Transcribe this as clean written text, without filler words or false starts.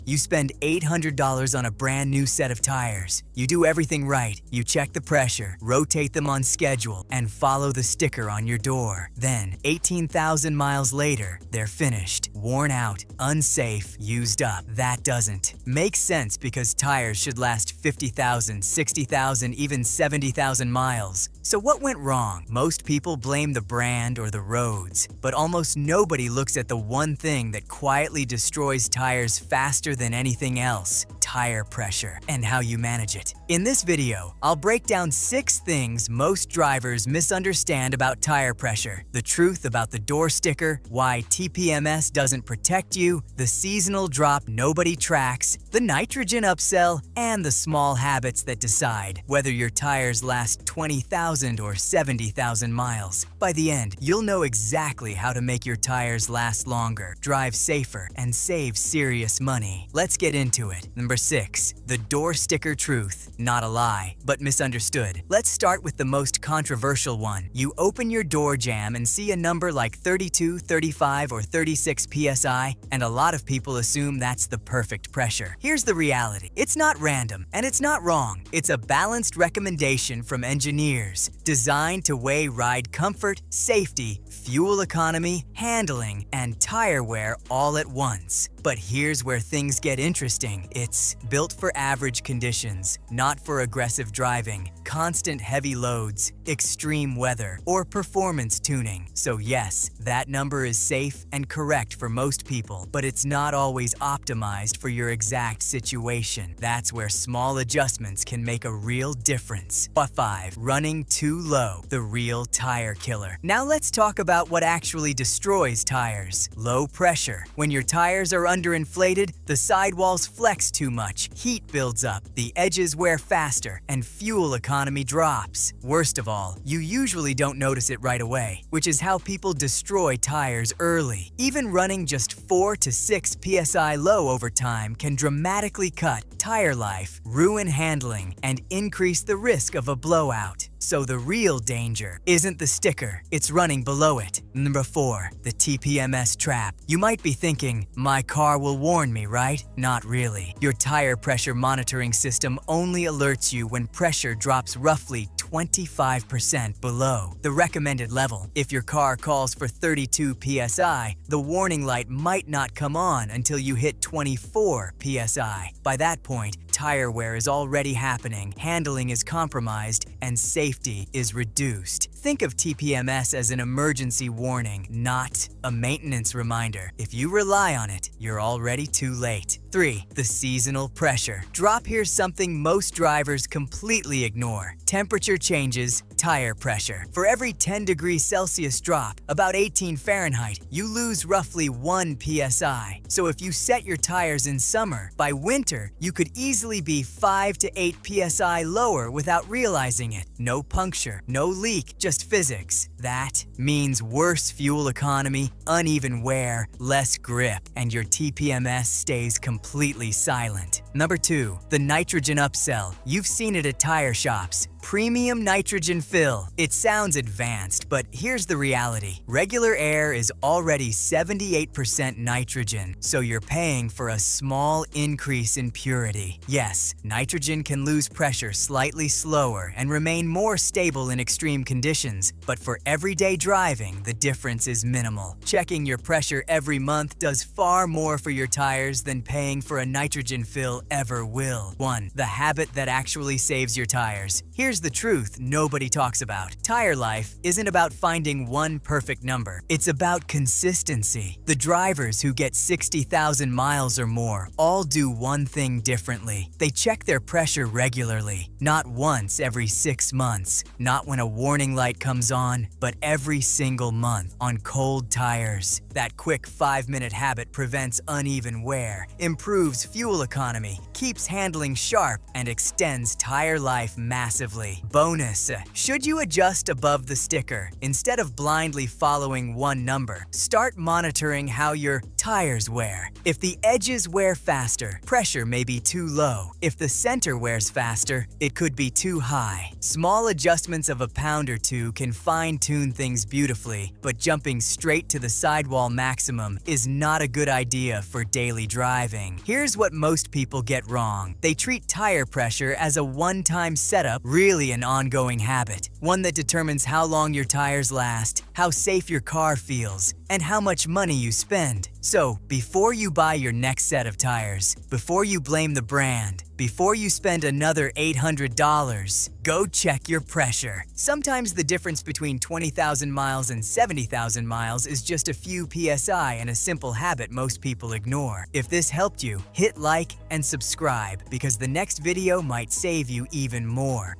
You spend $800 on a brand new set of tires. You do everything right. You check the pressure, rotate them on schedule, and follow the sticker on your door. Then, 18,000 miles later, they're finished, worn out, unsafe, used up. That doesn't make sense because tires should last 50,000, 60,000, even 70,000 miles. So what went wrong? Most people blame the brand or the roads, but almost nobody looks at the one thing that quietly destroys tires faster than anything else: tire pressure and how you manage it. In this video, I'll break down 6 things most drivers misunderstand about tire pressure, the truth about the door sticker, why TPMS doesn't protect you, the seasonal drop nobody tracks, the nitrogen upsell, and the small habits that decide whether your tires last 20,000 or 70,000 miles. By the end, you'll know exactly how to make your tires last longer, drive safer, and save serious money. Let's get into it. Number 6. The door sticker truth. Not a lie, but misunderstood. Let's start with the most controversial one. You open your door jamb and see a number like 32, 35, or 36 PSI, and a lot of people assume that's the perfect pressure. Here's the reality. It's not random, and it's not wrong. It's a balanced recommendation from engineers, designed to weigh ride comfort, safety, fuel economy, handling, and tire wear all at once. But here's where things get interesting. It's built for average conditions, not for aggressive driving, constant heavy loads, extreme weather, or performance tuning. So yes, that number is safe and correct for most people, but it's not always optimized for your exact situation. That's where small adjustments can make a real difference. 5. Running too low, the real tire killer. Now let's talk about what actually destroys tires. Low pressure. When your tires are underinflated, the sidewalls flex too much, heat builds up, the edges wear faster, and fuel economy drops. Worst of all, you usually don't notice it right away, which is how people destroy tires early. Even running just 4 to 6 PSI low over time can dramatically cut tire life, ruin handling, and increase the risk of a blowout. So the real danger isn't the sticker, it's running below it. Number 4. The TPMS trap. You might be thinking, my car will warn me, right? Not really. Your tire pressure monitoring system only alerts you when pressure drops roughly 25% below the recommended level. If your car calls for 32 PSI, the warning light might not come on until you hit 24 PSI. By that point, tire wear is already happening, handling is compromised, and safety is reduced. Think of TPMS as an emergency warning, not a maintenance reminder. If you rely on it, you're already too late. 3. The seasonal pressure. Drop here's something most drivers completely ignore. Temperature changes, tire pressure. For every 10 degrees Celsius drop, about 18 Fahrenheit, you lose roughly 1 PSI. So if you set your tires in summer, by winter, you could easily be 5 to 8 PSI lower without realizing it. No puncture, no leak, just physics. That means worse fuel economy, uneven wear, less grip, and your TPMS stays completely silent. Number 2. The nitrogen upsell. You've seen it at tire shops. Premium nitrogen fill. It sounds advanced, but here's the reality. Regular air is already 78% nitrogen, so you're paying for a small increase in purity. Yes, nitrogen can lose pressure slightly slower and remain more stable in extreme conditions, but for everyday driving, the difference is minimal. Checking your pressure every month does far more for your tires than paying for a nitrogen fill ever will. 1. The habit that actually saves your tires. Here's the truth nobody talks about. Tire life isn't about finding one perfect number. It's about consistency. The drivers who get 60,000 miles or more all do one thing differently. They check their pressure regularly, not once every 6 months, not when a warning light comes on, but every single month on cold tires. That quick 5-minute habit prevents uneven wear, improves fuel economy, economy, keeps handling sharp, and extends tire life massively. Bonus: should you adjust above the sticker, instead of blindly following one number, start monitoring how your tires wear. If the edges wear faster, pressure may be too low. If the center wears faster, it could be too high. Small adjustments of a pound or two can fine-tune things beautifully, but jumping straight to the sidewall maximum is not a good idea for daily driving. Here's what most people get wrong. They treat tire pressure as a one-time setup, really an ongoing habit, one that determines how long your tires last, how safe your car feels, and how much money you spend. So, before you buy your next set of tires, before you blame the brand, before you spend another $800, go check your pressure. Sometimes the difference between 20,000 miles and 70,000 miles is just a few PSI and a simple habit most people ignore. If this helped you, hit like and subscribe because the next video might save you even more.